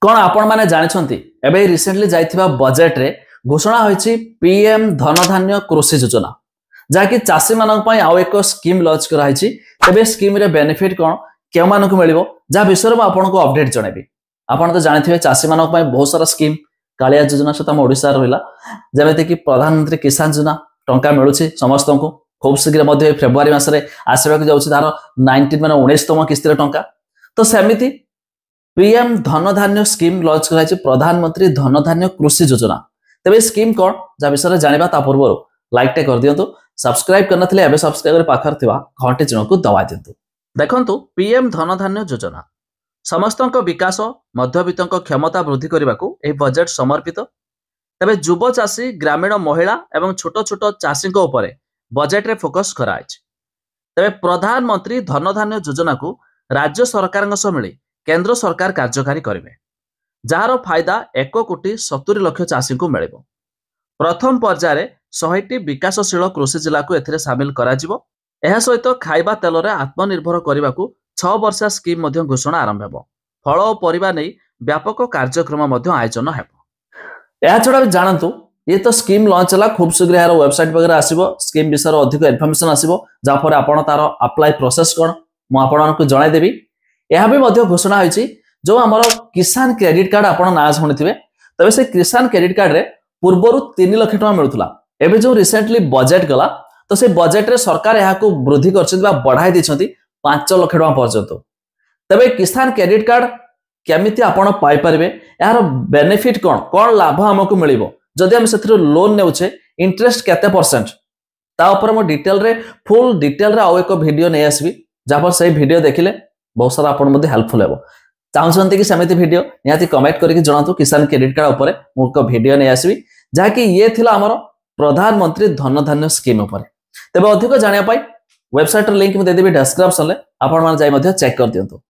कौन आपण माने जानिछंती एबे रिसेंटली जाइथिबा बजेट रे घोषणा होईछि पीएम धनधान्य कृषि योजना जाकि चाषी मानक पई आउ एक स्कीम लॉन्च कराइछि। तबे स्कीम रे बेनिफिट कोन केउ मानक मिलिबो जा विषय में आपन को अपडेट जणेबी। आपण तो जानिथिबे चाषी मानक पई बहुत सारा स्कीम कालिया योजना सहित हम ओडिसा रहिला जेमेते कि प्रधानमंत्री किसान योजना टंका मिलुछि समस्त को खूब शीघ्र मध्य फेब्रुआरी मासरे आसीबाक जाउछि तार 19 माने 19तम किस्ती टंका। तो सेमिति पीएम धनधान्य स्कीम लॉन्च कराइछि प्रधानमंत्री धनधान्य कृषि योजना। तबे स्कीम कोन जा विषय जानिबा ता पूर्व लाइक टे कर दियंतु, सब्सक्राइब करनथिले एबे सब्सक्राइब कर पाखर थिबा घंटी चिन्ह को दबा दियंतु। देखंतु पीएम धनधान्य योजना समस्तक विकास मध्यवित्तक क्षमता वृद्धि करबाकू ए बजेट समर्पित। तबे युव चाषी ग्रामीण महिला एवं छोट छोट चाषी उपरे बजेट रे फोकस कराइछि। तबे प्रधानमंत्री धनधान्य योजना को राज्य सरकार मिली केंद्र सरकार कार्यकारी करेंगे, जार फायदा 1,70,00,000 चाषी को मिल। प्रथम पर्यायर 100टी विकासशील कृषि जिला को एथिरे सामिल करा जिवो। एहा सहित खाइबा तेल रे आत्मनिर्भर करने को 6 वर्षा स्कीम घोषणा आरंभ हेबो। फल और परिबा नहीं व्यापक कार्यक्रम आयोजन हेबो। एहा छडा जानंतु ये तो स्कीम लॉन्च है, खूब शीघ्र यार वेबसाइट वगैरह आसीबो, स्कीम विषय अधिक इन्फॉर्मेशन आसीबो जाफर आपण तार अप्लाई प्रोसेस कोन मु आपन जणाई देबी। यह भी घोषणा होईछि जो आमर किसान क्रेडिट कार्ड आपण ना शुणिथिबे। तबे से किसान क्रेडिट कार्ड रे पूर्वरु 3 लाख टका मिलुथला। एबे जो रिसेंटली बजेट गला तो से बजेट रे सरकार यहा को वृद्धि करछथि बा बढ़ाई दिछथि 5 लाख टका पर्यंत। तबे किसान क्रेडिट कार्ड केमिति आपण पाई परिबे, यार बेनिफिट कोन कोन लाभ हमकु मिलिबो, जदि हम सेथरो लोन नेउछे इंटरेस्ट केते परसेंट ता ऊपर मो डिटेल रे फुल डिटेल रे आ एक वीडियो नै आसबी, जापर से वीडियो देखिले बहुत सारा आपण मध्ये हेल्पफुल हेबो। चाहउछन्ते कि समिति वीडियो निहाती कमेंट करके जणातु किसान क्रेडिट कार्ड ऊपर मो को वीडियो नै आसबी जाकि ये थिला हमर प्रधानमंत्री धनधान्य स्कीम ऊपर। तबे अधिक जानिया पाई वेबसाइट लिंक में दे देबी डिस्क्रिप्शन ले, आपण मान जाई मध्ये चेक कर दियंतु।